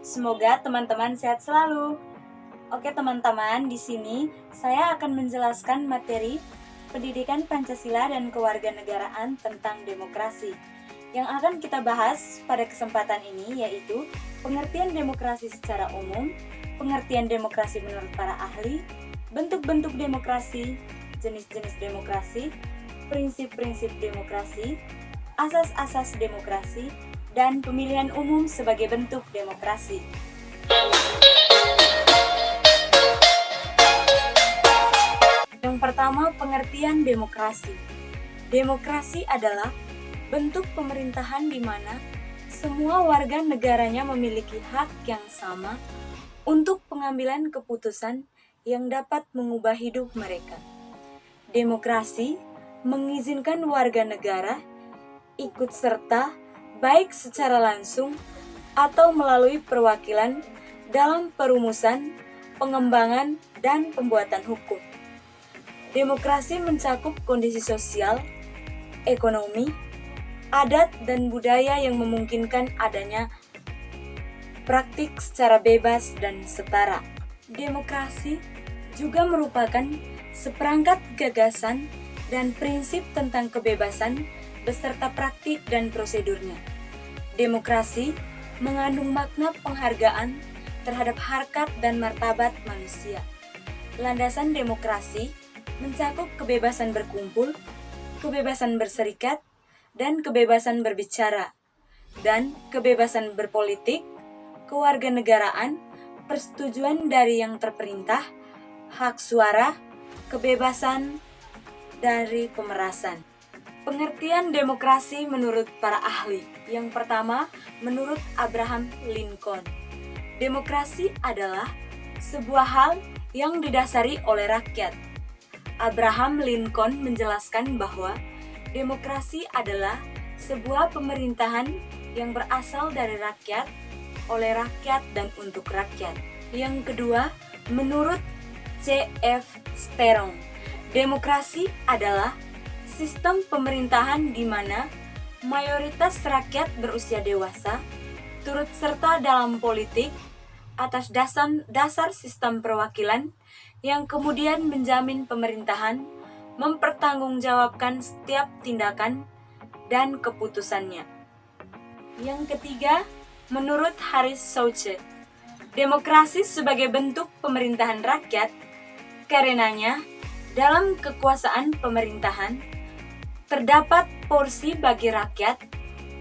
Semoga teman-teman sehat selalu. Oke teman-teman, di sini saya akan menjelaskan materi Pendidikan Pancasila dan Kewarganegaraan tentang demokrasi. Yang akan kita bahas pada kesempatan ini yaitu pengertian demokrasi secara umum, pengertian demokrasi menurut para ahli, bentuk-bentuk demokrasi, jenis-jenis demokrasi, prinsip-prinsip demokrasi, asas-asas demokrasi, dan pemilihan umum sebagai bentuk demokrasi. Yang pertama, pengertian demokrasi. Demokrasi adalah bentuk pemerintahan di mana semua warga negaranya memiliki hak yang sama untuk pengambilan keputusan yang dapat mengubah hidup mereka. Demokrasi mengizinkan warga negara ikut serta baik secara langsung atau melalui perwakilan dalam perumusan, pengembangan, dan pembuatan hukum. Demokrasi mencakup kondisi sosial, ekonomi, adat, dan budaya yang memungkinkan adanya praktik secara bebas dan setara. Demokrasi juga merupakan seperangkat gagasan dan prinsip tentang kebebasan beserta praktik dan prosedurnya. Demokrasi mengandung makna penghargaan terhadap harkat dan martabat manusia. Landasan demokrasi mencakup kebebasan berkumpul, kebebasan berserikat, dan kebebasan berbicara, dan kebebasan berpolitik, kewarganegaraan, persetujuan dari yang terperintah, hak suara, kebebasan dari pemerasan. Pengertian demokrasi menurut para ahli. Yang pertama, menurut Abraham Lincoln. Demokrasi adalah sebuah hal yang didasari oleh rakyat. Abraham Lincoln menjelaskan bahwa demokrasi adalah sebuah pemerintahan yang berasal dari rakyat, oleh rakyat, dan untuk rakyat. Yang kedua, menurut C.F. Sterong, demokrasi adalah sistem pemerintahan di mana mayoritas rakyat berusia dewasa turut serta dalam politik atas dasar sistem perwakilan yang kemudian menjamin pemerintahan mempertanggungjawabkan setiap tindakan dan keputusannya. Yang ketiga, menurut Harris Sauce, demokrasi sebagai bentuk pemerintahan rakyat, karenanya dalam kekuasaan pemerintahan terdapat porsi bagi rakyat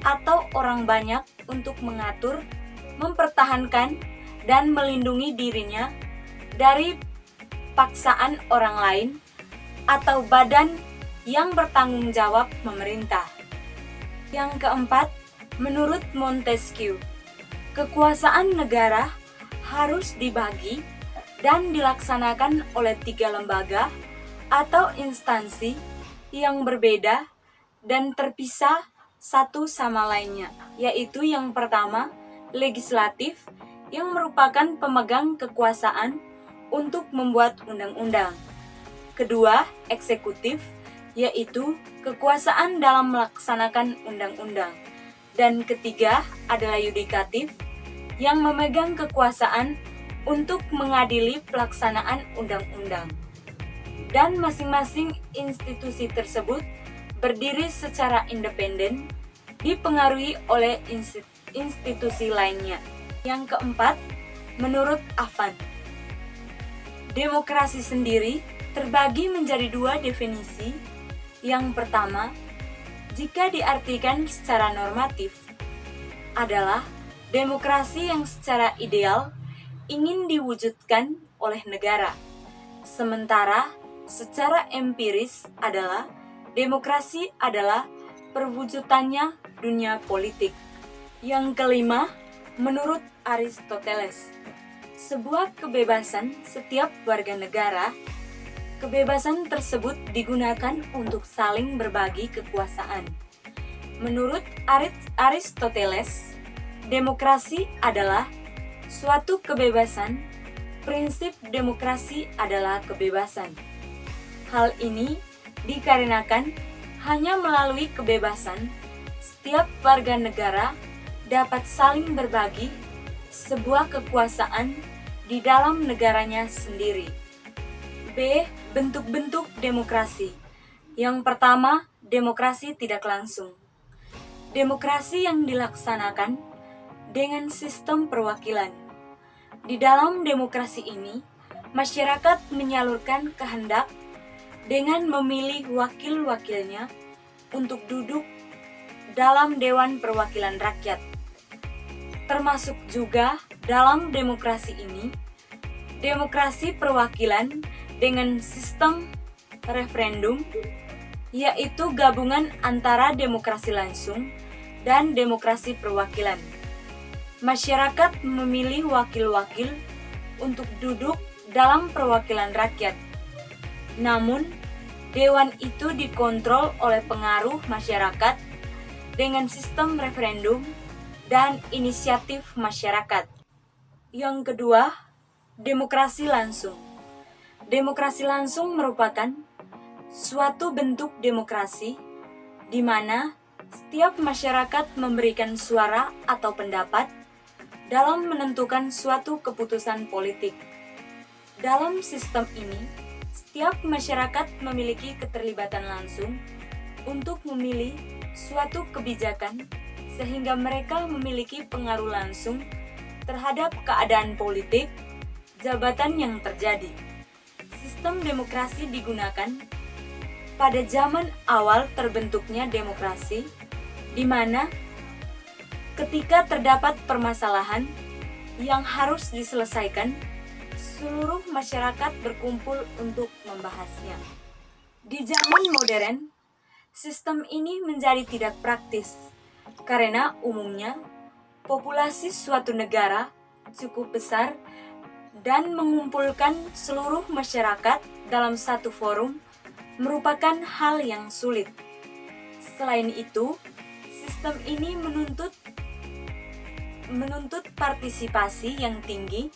atau orang banyak untuk mengatur, mempertahankan, dan melindungi dirinya dari paksaan orang lain atau badan yang bertanggung jawab memerintah. Yang keempat, menurut Montesquieu, kekuasaan negara harus dibagi dan dilaksanakan oleh 3 lembaga atau instansi yang berbeda dan terpisah satu sama lainnya, yaitu yang pertama, legislatif, yang merupakan pemegang kekuasaan untuk membuat undang-undang. Kedua, eksekutif, yaitu kekuasaan dalam melaksanakan undang-undang. Dan ketiga adalah yudikatif, yang memegang kekuasaan untuk mengadili pelaksanaan undang-undang. Dan masing-masing institusi tersebut berdiri secara independen, dipengaruhi oleh institusi lainnya. Yang keempat, menurut Avan, demokrasi sendiri terbagi menjadi 2 definisi. Yang pertama, jika diartikan secara normatif, adalah demokrasi yang secara ideal ingin diwujudkan oleh negara. Sementara secara empiris adalah demokrasi adalah perwujudannya dunia politik. Yang kelima, menurut Aristoteles, sebuah kebebasan setiap warga negara, kebebasan tersebut digunakan untuk saling berbagi kekuasaan. Menurut Aristoteles, demokrasi adalah suatu kebebasan. Prinsip demokrasi adalah kebebasan. Hal ini dikarenakan hanya melalui kebebasan, setiap warga negara dapat saling berbagi sebuah kekuasaan di dalam negaranya sendiri. B. Bentuk-bentuk demokrasi. Yang pertama, demokrasi tidak langsung. Demokrasi yang dilaksanakan dengan sistem perwakilan. Di dalam demokrasi ini, masyarakat menyalurkan kehendak dengan memilih wakil-wakilnya untuk duduk dalam Dewan Perwakilan Rakyat. Termasuk juga dalam demokrasi ini, demokrasi perwakilan dengan sistem referendum, yaitu gabungan antara demokrasi langsung dan demokrasi perwakilan. Masyarakat memilih wakil-wakil untuk duduk dalam perwakilan rakyat. Namun, dewan itu dikontrol oleh pengaruh masyarakat dengan sistem referendum dan inisiatif masyarakat. Yang kedua, demokrasi langsung. Demokrasi langsung merupakan suatu bentuk demokrasi di mana setiap masyarakat memberikan suara atau pendapat dalam menentukan suatu keputusan politik. Dalam sistem ini, setiap masyarakat memiliki keterlibatan langsung untuk memilih suatu kebijakan sehingga mereka memiliki pengaruh langsung terhadap keadaan politik, jabatan yang terjadi. Sistem demokrasi digunakan pada zaman awal terbentuknya demokrasi, di mana ketika terdapat permasalahan yang harus diselesaikan, seluruh masyarakat berkumpul untuk membahasnya. Di zaman modern, sistem ini menjadi tidak praktis, karena umumnya populasi suatu negara cukup besar dan mengumpulkan seluruh masyarakat dalam satu forum merupakan hal yang sulit. Selain itu, sistem ini menuntut partisipasi yang tinggi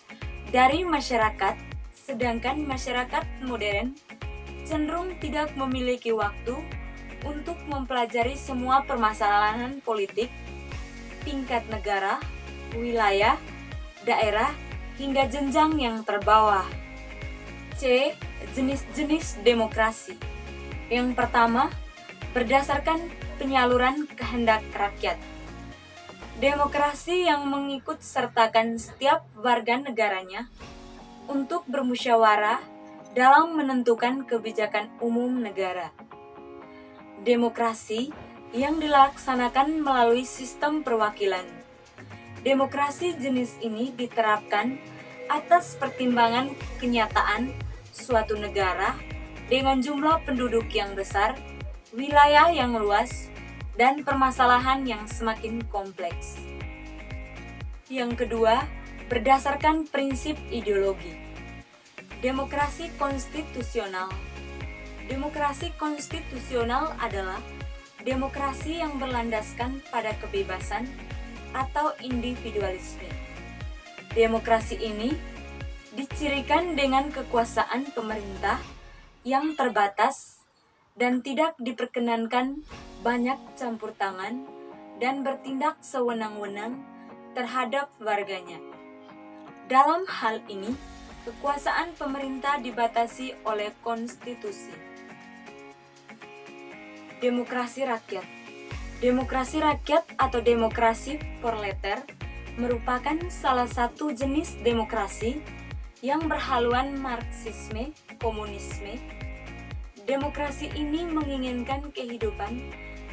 dari masyarakat, sedangkan masyarakat modern cenderung tidak memiliki waktu untuk mempelajari semua permasalahan politik tingkat negara, wilayah, daerah, hingga jenjang yang terbawah. C. Jenis-jenis demokrasi. Yang pertama, berdasarkan penyaluran kehendak rakyat. Demokrasi yang mengikut sertakan setiap warga negaranya untuk bermusyawarah dalam menentukan kebijakan umum negara. Demokrasi yang dilaksanakan melalui sistem perwakilan. Demokrasi jenis ini diterapkan atas pertimbangan kenyataan suatu negara dengan jumlah penduduk yang besar, wilayah yang luas, dan permasalahan yang semakin kompleks. Yang kedua, berdasarkan prinsip ideologi. Demokrasi konstitusional. Demokrasi konstitusional adalah demokrasi yang berlandaskan pada kebebasan atau individualisme. Demokrasi ini dicirikan dengan kekuasaan pemerintah yang terbatas dan tidak diperkenankan banyak campur tangan dan bertindak sewenang-wenang terhadap warganya. Dalam hal ini, kekuasaan pemerintah dibatasi oleh konstitusi. Demokrasi rakyat. Demokrasi rakyat atau demokrasi proleter merupakan salah satu jenis demokrasi yang berhaluan Marxisme, komunisme. Demokrasi ini menginginkan kehidupan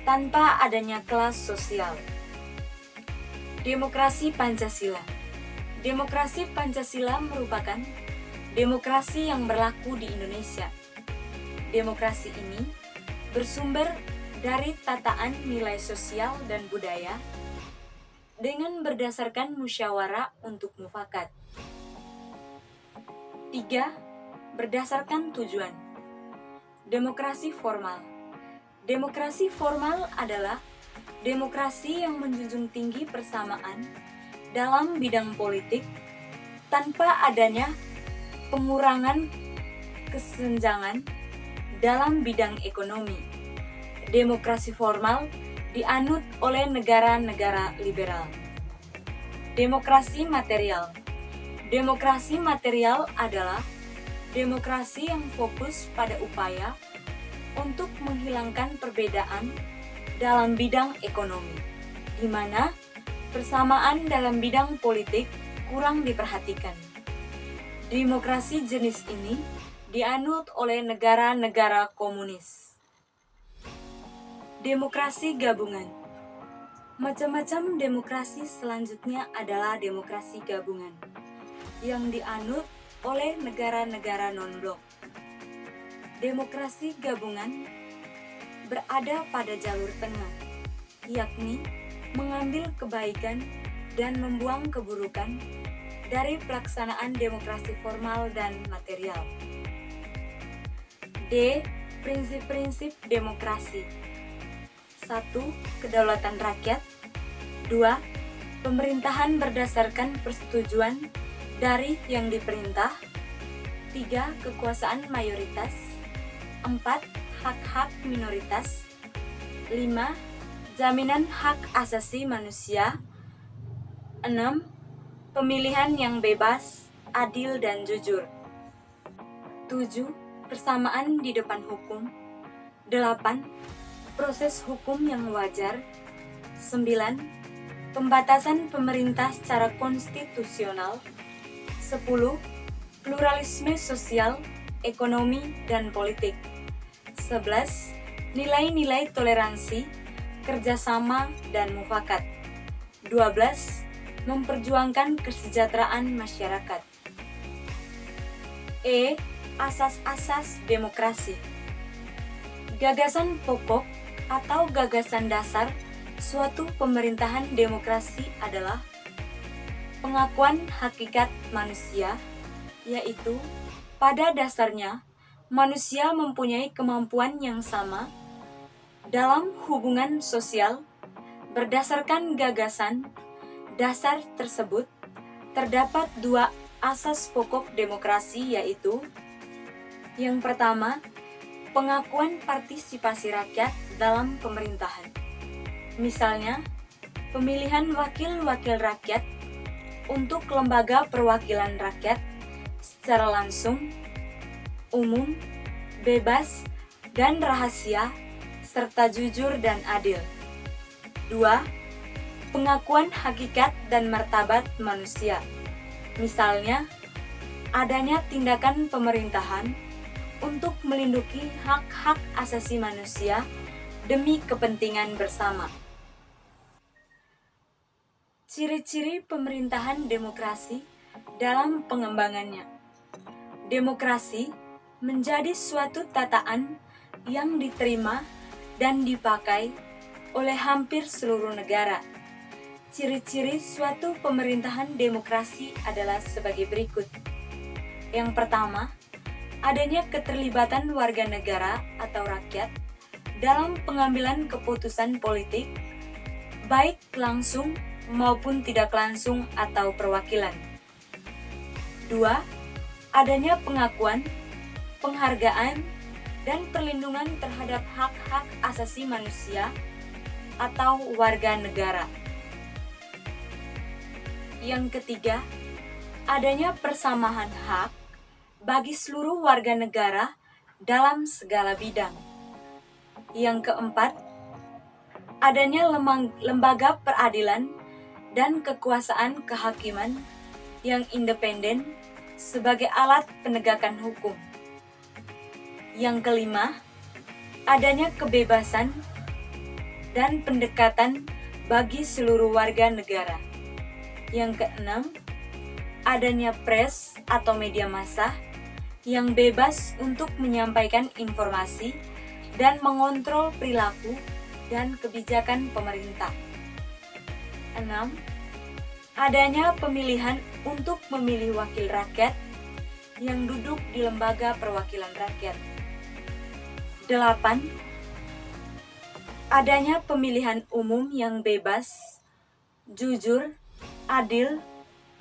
tanpa adanya kelas sosial. Demokrasi Pancasila. Demokrasi Pancasila merupakan demokrasi yang berlaku di Indonesia. Demokrasi ini bersumber dari tataan nilai sosial dan budaya dengan berdasarkan musyawarah untuk mufakat. 3. Berdasarkan tujuan. Demokrasi formal. Demokrasi formal adalah demokrasi yang menjunjung tinggi persamaan dalam bidang politik tanpa adanya pengurangan kesenjangan dalam bidang ekonomi. Demokrasi formal dianut oleh negara-negara liberal. Demokrasi material. Demokrasi material adalah demokrasi yang fokus pada upaya untuk menghilangkan perbedaan dalam bidang ekonomi, di mana persamaan dalam bidang politik kurang diperhatikan. Demokrasi jenis ini dianut oleh negara-negara komunis. Demokrasi gabungan. Macam-macam demokrasi selanjutnya adalah demokrasi gabungan yang dianut oleh negara-negara non-blok. Demokrasi gabungan berada pada jalur tengah, yakni mengambil kebaikan dan membuang keburukan dari pelaksanaan demokrasi formal dan material. D. Prinsip-prinsip demokrasi. 1. Kedaulatan rakyat. 2. Pemerintahan berdasarkan persetujuan dari yang diperintah. 3. Kekuasaan mayoritas. 4. Hak-hak minoritas. 5. Jaminan hak asasi manusia. 6. Pemilihan yang bebas, adil, dan jujur. 7. Persamaan di depan hukum. 8. Proses hukum yang wajar. 9. Pembatasan pemerintah secara konstitusional. 10. Pluralisme sosial, ekonomi, dan politik. 11. Nilai-nilai toleransi, kerjasama, dan mufakat. 12. Memperjuangkan kesejahteraan masyarakat. E. Asas-asas demokrasi. Gagasan pokok atau gagasan dasar suatu pemerintahan demokrasi adalah pengakuan hakikat manusia, yaitu pada dasarnya manusia mempunyai kemampuan yang sama dalam hubungan sosial. Berdasarkan gagasan dasar tersebut, terdapat 2 asas pokok demokrasi, yaitu yang pertama, pengakuan partisipasi rakyat dalam pemerintahan. Misalnya, pemilihan wakil-wakil rakyat untuk lembaga perwakilan rakyat secara langsung, umum, bebas, dan rahasia, serta jujur dan adil. 2. Pengakuan hakikat dan martabat manusia. Misalnya, adanya tindakan pemerintahan untuk melindungi hak-hak asasi manusia demi kepentingan bersama. Ciri-ciri pemerintahan demokrasi dalam pengembangannya. Demokrasi menjadi suatu tataan yang diterima dan dipakai oleh hampir seluruh negara. Ciri-ciri suatu pemerintahan demokrasi adalah sebagai berikut. Yang pertama, adanya keterlibatan warga negara atau rakyat dalam pengambilan keputusan politik, baik langsung maupun tidak langsung atau perwakilan. 2. Adanya pengakuan, penghargaan, dan perlindungan terhadap hak-hak asasi manusia atau warga negara. Yang ketiga, adanya persamaan hak bagi seluruh warga negara dalam segala bidang. Yang keempat, adanya lembaga peradilan dan kekuasaan kehakiman yang independen sebagai alat penegakan hukum. Yang kelima, adanya kebebasan dan pendekatan bagi seluruh warga negara. Yang keenam, adanya pers atau media massa yang bebas untuk menyampaikan informasi dan mengontrol perilaku dan kebijakan pemerintah. 6. Adanya pemilihan untuk memilih wakil rakyat yang duduk di lembaga perwakilan rakyat. 8. Adanya pemilihan umum yang bebas, jujur, adil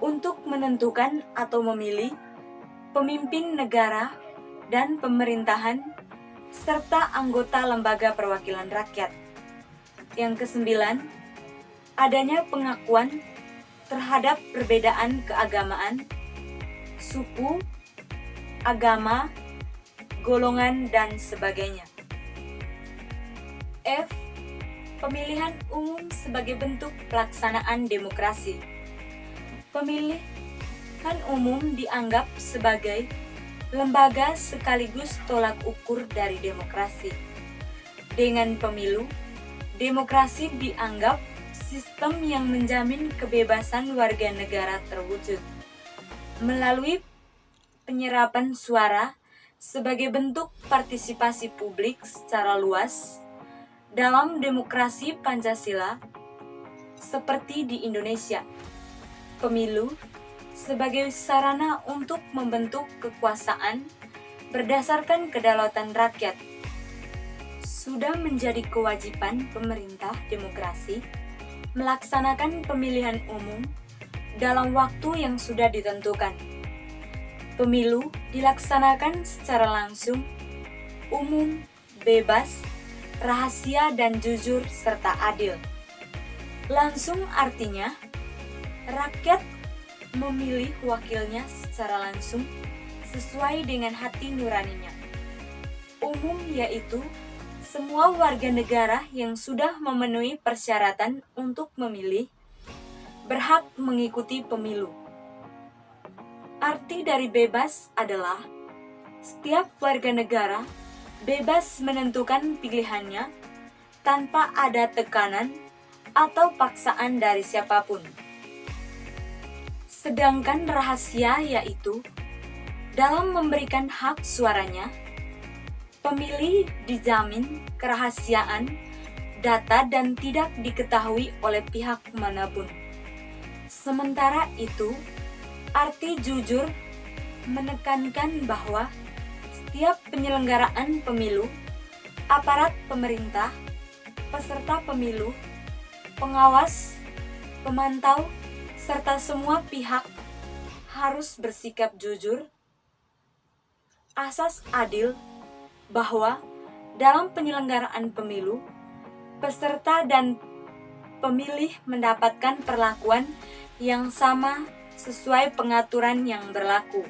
untuk menentukan atau memilih pemimpin negara dan pemerintahan serta anggota lembaga perwakilan rakyat. Yang kesembilan, adanya pengakuan, terhadap perbedaan keagamaan, suku, agama, golongan, dan sebagainya. F. Pemilihan umum sebagai bentuk pelaksanaan demokrasi. Pemilihan umum dianggap sebagai lembaga sekaligus tolak ukur dari demokrasi. Dengan pemilu, demokrasi dianggap sistem yang menjamin kebebasan warga negara terwujud melalui penyerapan suara sebagai bentuk partisipasi publik secara luas dalam demokrasi Pancasila seperti di Indonesia. Pemilu sebagai sarana untuk membentuk kekuasaan berdasarkan kedaulatan rakyat sudah menjadi kewajiban pemerintah demokrasi melaksanakan pemilihan umum dalam waktu yang sudah ditentukan. Pemilu dilaksanakan secara langsung, umum, bebas, rahasia, dan jujur, serta adil. Langsung artinya, rakyat memilih wakilnya secara langsung sesuai dengan hati nuraninya. Umum yaitu semua warga negara yang sudah memenuhi persyaratan untuk memilih berhak mengikuti pemilu. Arti dari bebas adalah setiap warga negara bebas menentukan pilihannya tanpa ada tekanan atau paksaan dari siapapun. Sedangkan rahasia yaitu dalam memberikan hak suaranya, pemilih dijamin kerahasiaan data dan tidak diketahui oleh pihak manapun. Sementara itu, arti jujur menekankan bahwa setiap penyelenggaraan pemilu, aparat pemerintah, peserta pemilu, pengawas, pemantau, serta semua pihak harus bersikap jujur. Asas adil bahwa dalam penyelenggaraan pemilu, peserta dan pemilih mendapatkan perlakuan yang sama sesuai pengaturan yang berlaku.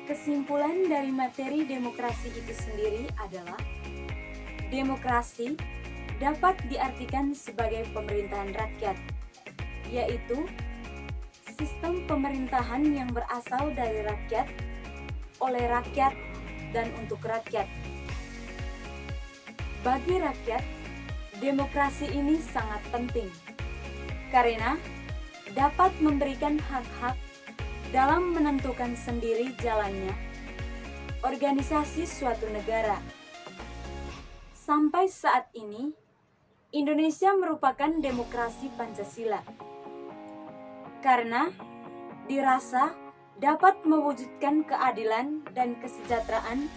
Kesimpulan dari materi demokrasi itu sendiri adalah demokrasi dapat diartikan sebagai pemerintahan rakyat, yaitu sistem pemerintahan yang berasal dari rakyat, oleh rakyat, dan untuk rakyat. Bagi rakyat, demokrasi ini sangat penting karena dapat memberikan hak-hak dalam menentukan sendiri jalannya organisasi suatu negara. Sampai saat ini, Indonesia merupakan demokrasi Pancasila karena dirasa dapat mewujudkan keadilan dan kesejahteraan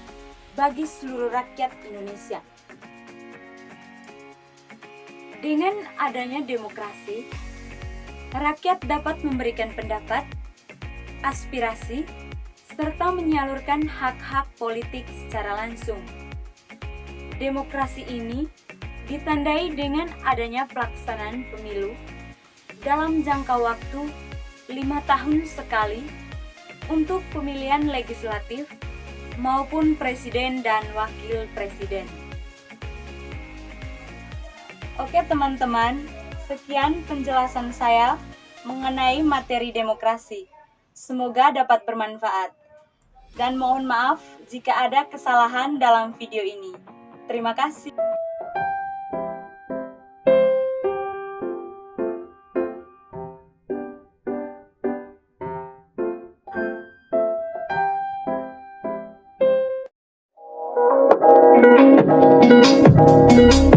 bagi seluruh rakyat Indonesia. Dengan adanya demokrasi, rakyat dapat memberikan pendapat, aspirasi, serta menyalurkan hak-hak politik secara langsung. Demokrasi ini ditandai dengan adanya pelaksanaan pemilu dalam jangka waktu 5 tahun sekali untuk pemilihan legislatif maupun presiden dan wakil presiden. Oke teman-teman, sekian penjelasan saya mengenai materi demokrasi. Semoga dapat bermanfaat. Dan mohon maaf jika ada kesalahan dalam video ini. Terima kasih. Thank you.